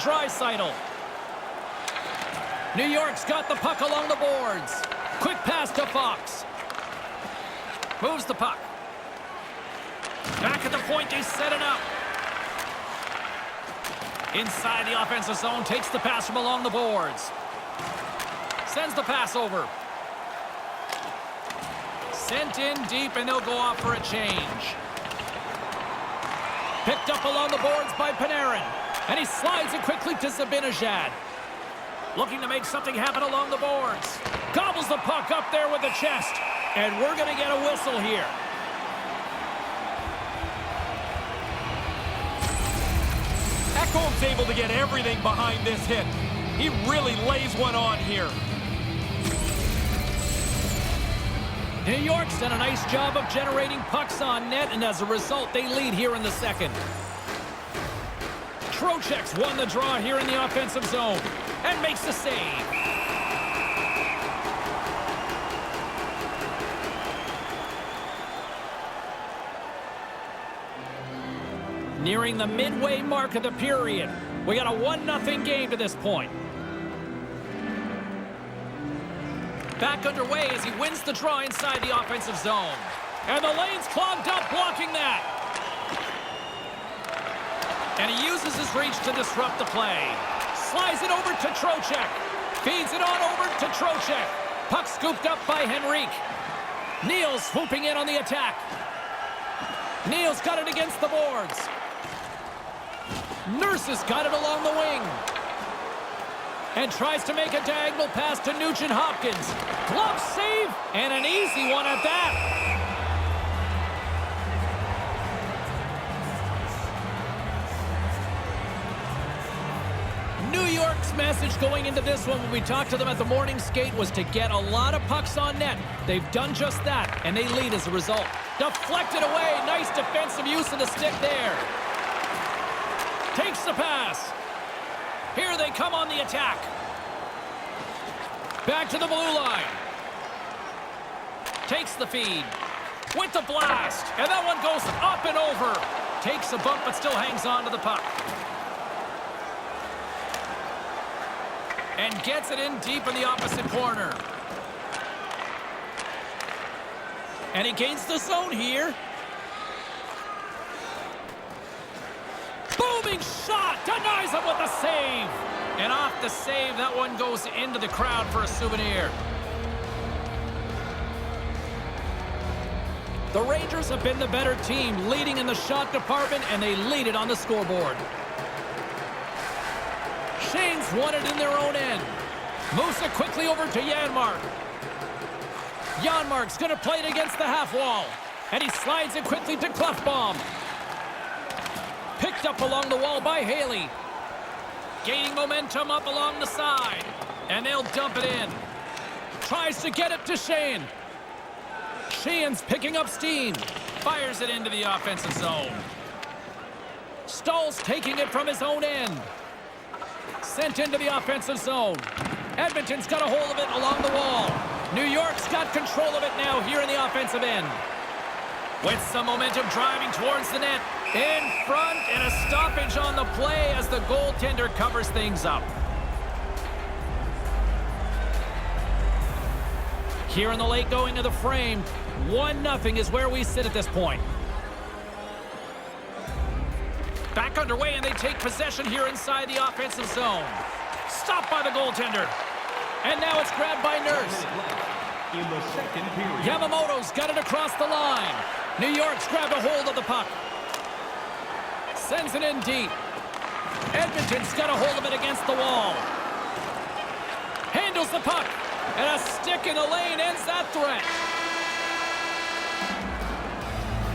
Draisaitl. New York's got the puck along the boards. Quick pass to Fox. Moves the puck. Back at the point, they set it up. Inside the offensive zone, takes the pass from along the boards. Sends the pass over. Sent in deep, and they'll go off for a change. Picked up along the boards by Panarin. And he slides it quickly to Zibanejad. Looking to make something happen along the boards. Gobbles the puck up there with the chest. And we're going to get a whistle here. Ekholm's able to get everything behind this hit. He really lays one on here. New York's done a nice job of generating pucks on net, and as a result, they lead here in the second. Trocheck's won the draw here in the offensive zone and makes the save. Nearing the midway mark of the period. We got a 1-0 game to this point. Back underway as he wins the draw inside the offensive zone. And the lane's clogged up, blocking that. And he uses his reach to disrupt the play. Slides it over to Trocheck. Feeds it on over to Trocheck. Puck scooped up by Henrique. Neal's swooping in on the attack. Neal's got it against the boards. Nurse has got it along the wing. And tries to make a diagonal pass to Nugent-Hopkins. Glove save, and an easy one at that. New York's message going into this one when we talked to them at the morning skate was to get a lot of pucks on net. They've done just that, and they lead as a result. Deflected away. Nice defensive use of the stick there. Takes the pass. Here they come on the attack. Back to the blue line. Takes the feed. With the blast. And that one goes up and over. Takes a bump but still hangs on to the puck. And gets it in deep in the opposite corner. And he gains the zone here. Booming shot! Denies him with the save! And off the save, that one goes into the crowd for a souvenir. The Rangers have been the better team, leading in the shot department, and they lead it on the scoreboard. Shane's won it in their own end. Moves it quickly over to Janmark. Janmark's going to play it against the half wall. And he slides it quickly to Klefbom. Picked up along the wall by Haley. Gaining momentum up along the side. And they'll dump it in. Tries to get it to Shane. Sheehan's picking up steam. Fires it into the offensive zone. Stahl's taking it from his own end. Sent into the offensive zone. Edmonton's got a hold of it along the wall. New York's got control of it now here in the offensive end. With some momentum driving towards the net. In front, and a stoppage on the play as the goaltender covers things up. Here in the late going to the frame, 1-0 is where we sit at this point. Back underway, and they take possession here inside the offensive zone. Stopped by the goaltender. And now it's grabbed by Nurse. In the second period. Yamamoto's got it across the line. New York's grabbed a hold of the puck. Sends it in deep. Edmonton's got a hold of it against the wall. Handles the puck. And a stick in the lane ends that threat.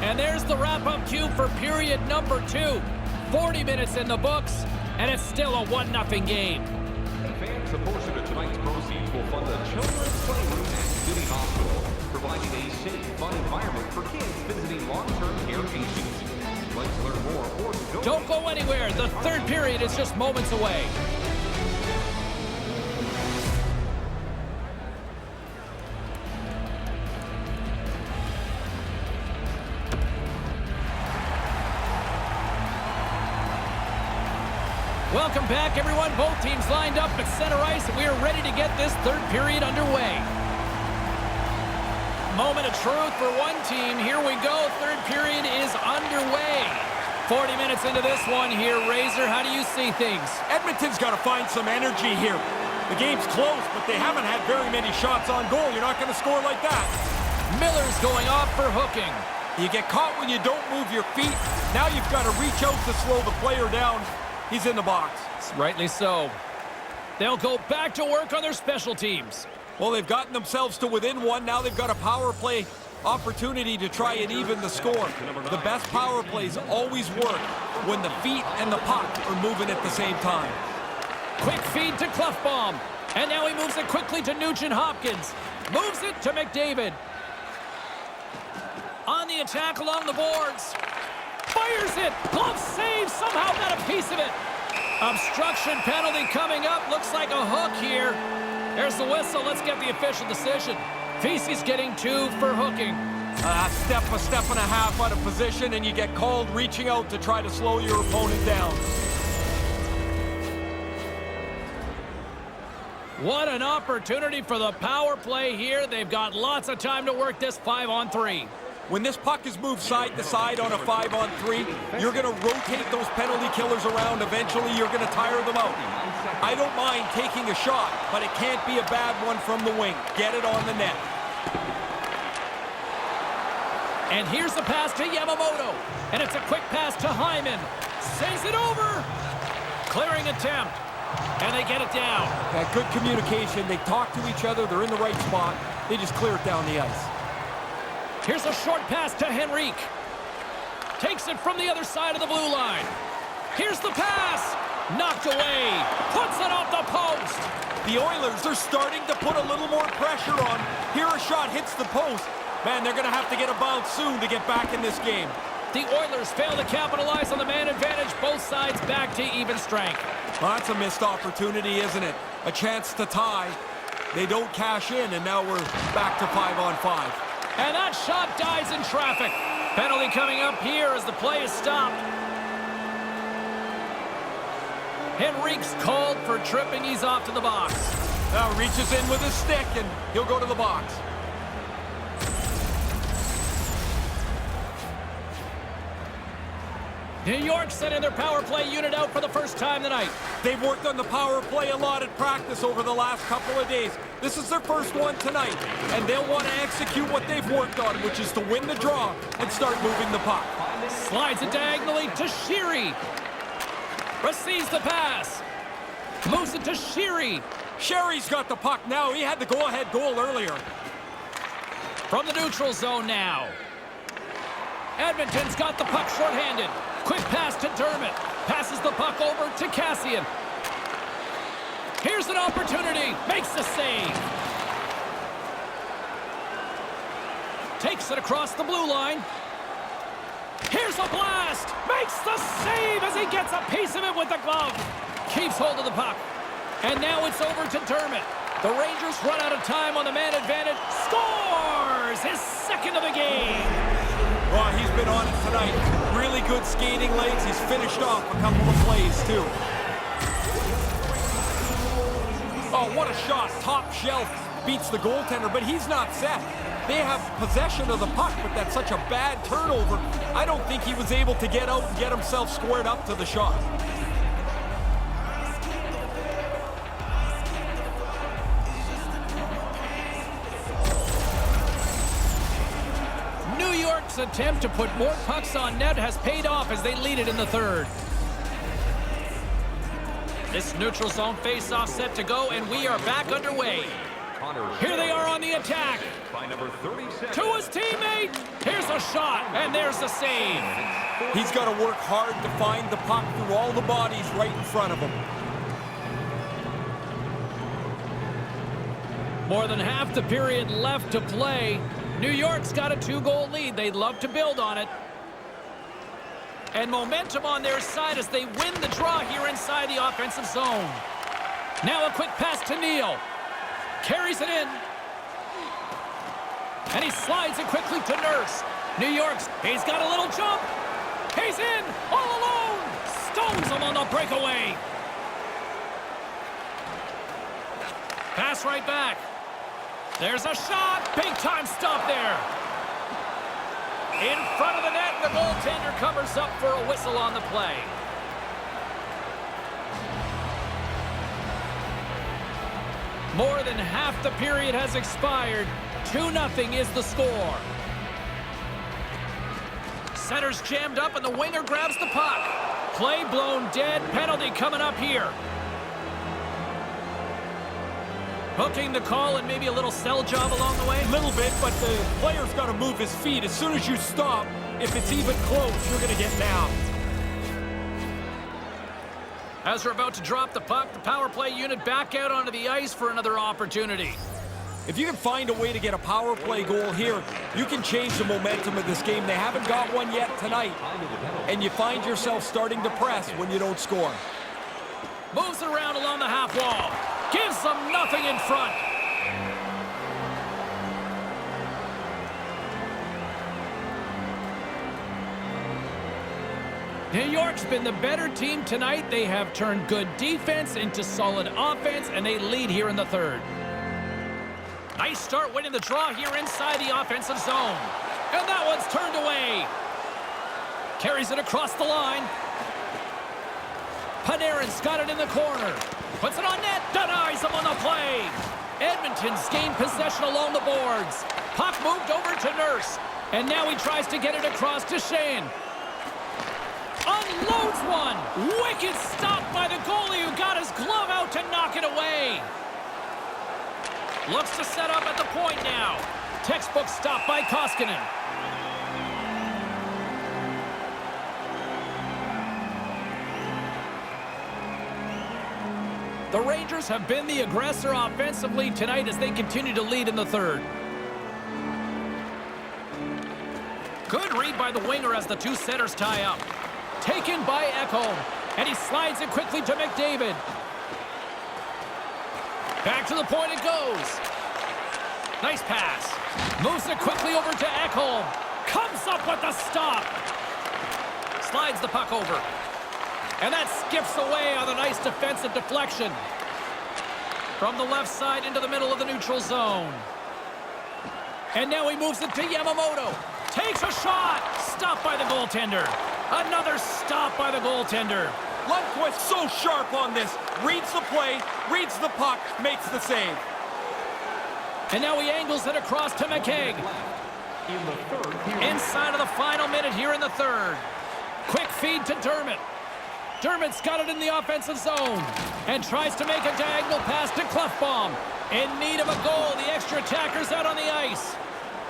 And there's the wrap-up cue for period number 2. 40 minutes in the books, and it's still a 1-0 game. Fans, a portion of tonight's proceeds will fund a children's playroom at City Hospital, providing a safe, fun environment for kids visiting long-term care patients. Let's learn more. Or Don't go anywhere. The third period is just moments away. Welcome back, everyone. Both teams lined up at center ice, and we are ready to get this third period underway. Moment of truth for one team. Here we go. Third period is underway. 40 minutes into this one here. Razor, how do you see things? Edmonton's got to find some energy here. The game's close, but they haven't had very many shots on goal. You're not going to score like that. Miller's going off for hooking. You get caught when you don't move your feet. Now you've got to reach out to slow the player down. He's in the box. Rightly so. They'll go back to work on their special teams. Well, they've gotten themselves to within one. Now they've got a power play opportunity to try and even the score. The best power plays always work when the feet and the puck are moving at the same time. Quick feed to Clefbaum. And now he moves it quickly to Nugent-Hopkins. Moves it to McDavid. On the attack along the boards. Fires it. Glove save. Somehow got a piece of it. Obstruction penalty coming up. Looks like a hook here. There's the whistle. Let's get the official decision. Vesey's getting 2 for hooking. A step and a half out of position, and you get called reaching out to try to slow your opponent down. What an opportunity for the power play here. They've got lots of time to work this 5-on-3. When this puck is moved side to side on a 5-on-3, you're going to rotate those penalty killers around. Eventually, you're going to tire them out. I don't mind taking a shot, but it can't be a bad one from the wing. Get it on the net. And here's the pass to Yamamoto. And it's a quick pass to Hyman. Sends it over. Clearing attempt. And they get it down. Yeah, good communication. They talk to each other. They're in the right spot. They just clear it down the ice. Here's a short pass to Henrique. Takes it from the other side of the blue line. Here's the pass. Knocked away. Puts it off the post. The Oilers are starting to put a little more pressure on. Here a shot hits the post. Man, they're going to have to get a bounce soon to get back in this game. The Oilers fail to capitalize on the man advantage. Both sides back to even strength. Well, that's a missed opportunity, isn't it? A chance to tie. They don't cash in, and now we're back to 5-on-5. And that shot dies in traffic. Penalty coming up here as the play is stopped. Henrique's called for tripping. He's off to the box. Now reaches in with his stick, and he'll go to the box. New York sending their power play unit out for the first time tonight. They've worked on the power play a lot at practice over the last couple of days. This is their first one tonight, and they'll want to execute what they've worked on, which is to win the draw and start moving the puck. Slides it diagonally to Sheary. Receives the pass. Moves it to Sheary. Sherry's got the puck now. He had the go-ahead goal earlier. From the neutral zone now. Edmonton's got the puck shorthanded. Quick pass to Dermott. Passes the puck over to Cassian. Here's an opportunity. Makes the save. Takes it across the blue line. Here's a blast. Makes the save as he gets a piece of it with the glove. Keeps hold of the puck. And now it's over to Dermott. The Rangers run out of time on the man advantage. Scores his second of the game. Well, he's been on it tonight. Really good skating legs. He's finished off a couple of plays, too. Oh, what a shot. Top shelf beats the goaltender, but he's not set. They have possession of the puck, but that's such a bad turnover. I don't think he was able to get out and get himself squared up to the shot. New York's attempt to put more pucks on net has paid off as they lead it in the third. This neutral zone face-off set to go, and we are back underway. Here they are on the attack. To his teammate. Here's a shot, and there's the save. He's got to work hard to find the puck through all the bodies right in front of him. More than half the period left to play. New York's got a 2-goal lead. They'd love to build on it. And momentum on their side as they win the draw here inside the offensive zone. Now a quick pass to Neal. Carries it in. And he slides it quickly to Nurse. New York's, he's got a little jump. He's in, all alone. Stones him on the breakaway. Pass right back. There's a shot. Big time stop there. In front of the net, the goaltender covers up for a whistle on the play. More than half the period has expired. 2-0 is the score. Center's jammed up and the winger grabs the puck. Play blown dead. Penalty coming up here. Hooking the call and maybe a little sell job along the way. A little bit, but the player's got to move his feet. As soon as you stop, if it's even close, you're going to get down. As they're about to drop the puck, the power play unit back out onto the ice for another opportunity. If you can find a way to get a power play goal here, you can change the momentum of this game. They haven't got one yet tonight, and you find yourself starting to press when you don't score. Moves it around along the half wall. Gives them nothing in front. New York's been the better team tonight. They have turned good defense into solid offense, and they lead here in the third. Nice start winning the draw here inside the offensive zone. And that one's turned away. Carries it across the line. Panarin's got it in the corner. Puts it on net. Denies him on the play. Edmonton's gained possession along the boards. Puck moved over to Nurse. And now he tries to get it across to Shane. Unloads one. Wicked stop by the goalie who got his glove out to knock it away. Looks to set up at the point now. Textbook stop by Koskinen. The Rangers have been the aggressor offensively tonight as they continue to lead in the third. Good read by the winger as the two centers tie up. Taken by Ekholm, and he slides it quickly to McDavid. Back to the point it goes. Nice pass. Moves it quickly over to Ekholm. Comes up with the stop. Slides the puck over. And that skips away on a nice defensive deflection. From the left side into the middle of the neutral zone. And now he moves it to Yamamoto. Takes a shot. Stopped by the goaltender. Another stop by the goaltender. Lundqvist so sharp on this. Reads the play, reads the puck, makes the save. And now he angles it across to McKegg. Inside of the final minute here in the third. Quick feed to Dermott. Dermott's got it in the offensive zone and tries to make a diagonal pass to Klefbom. In need of a goal, the extra attacker's out on the ice.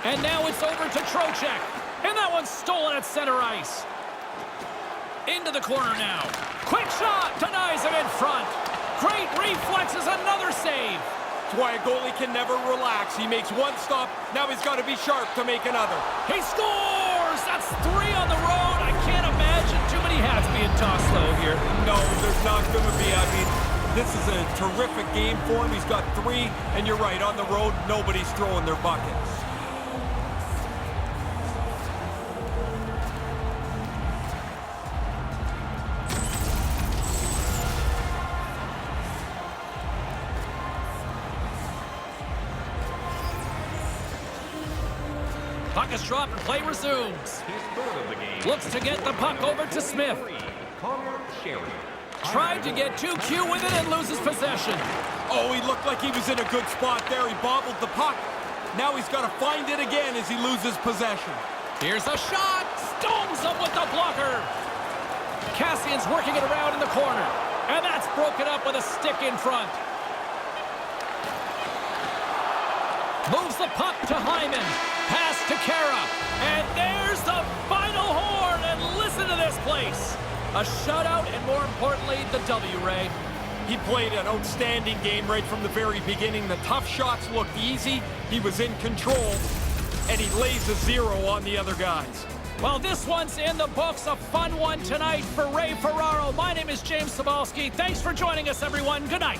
And now it's over to Trocheck. And that one's stolen at center ice. Into the corner now. Quick shot, denies it in front. Great reflexes, another save. That's why a goalie can never relax. He makes one stop, now he's got to be sharp to make another. He scores! That's 3 on the road. I can't imagine too many hats being tossed low here. No, there's not going to be. I mean, this is a terrific game for him. He's got 3, and you're right, on the road, nobody's throwing their buckets. Puck is dropped and play resumes. Looks to get the puck over to Smith. Tried to get too cute with it and loses possession. Oh, he looked like he was in a good spot there. He bobbled the puck. Now he's got to find it again as he loses possession. Here's a shot. Stones him with the blocker. Cassian's working it around in the corner. And that's broken up with a stick in front. Moves the puck to Hyman. Pass to Kara. And there's the final horn. And listen to this place. A shutout and, more importantly, the W, Ray. He played an outstanding game right from the very beginning. The tough shots looked easy. He was in control. And he lays a 0 on the other guys. Well, this one's in the books. A fun one tonight for Ray Ferraro. My name is James Cybulski. Thanks for joining us, everyone. Good night.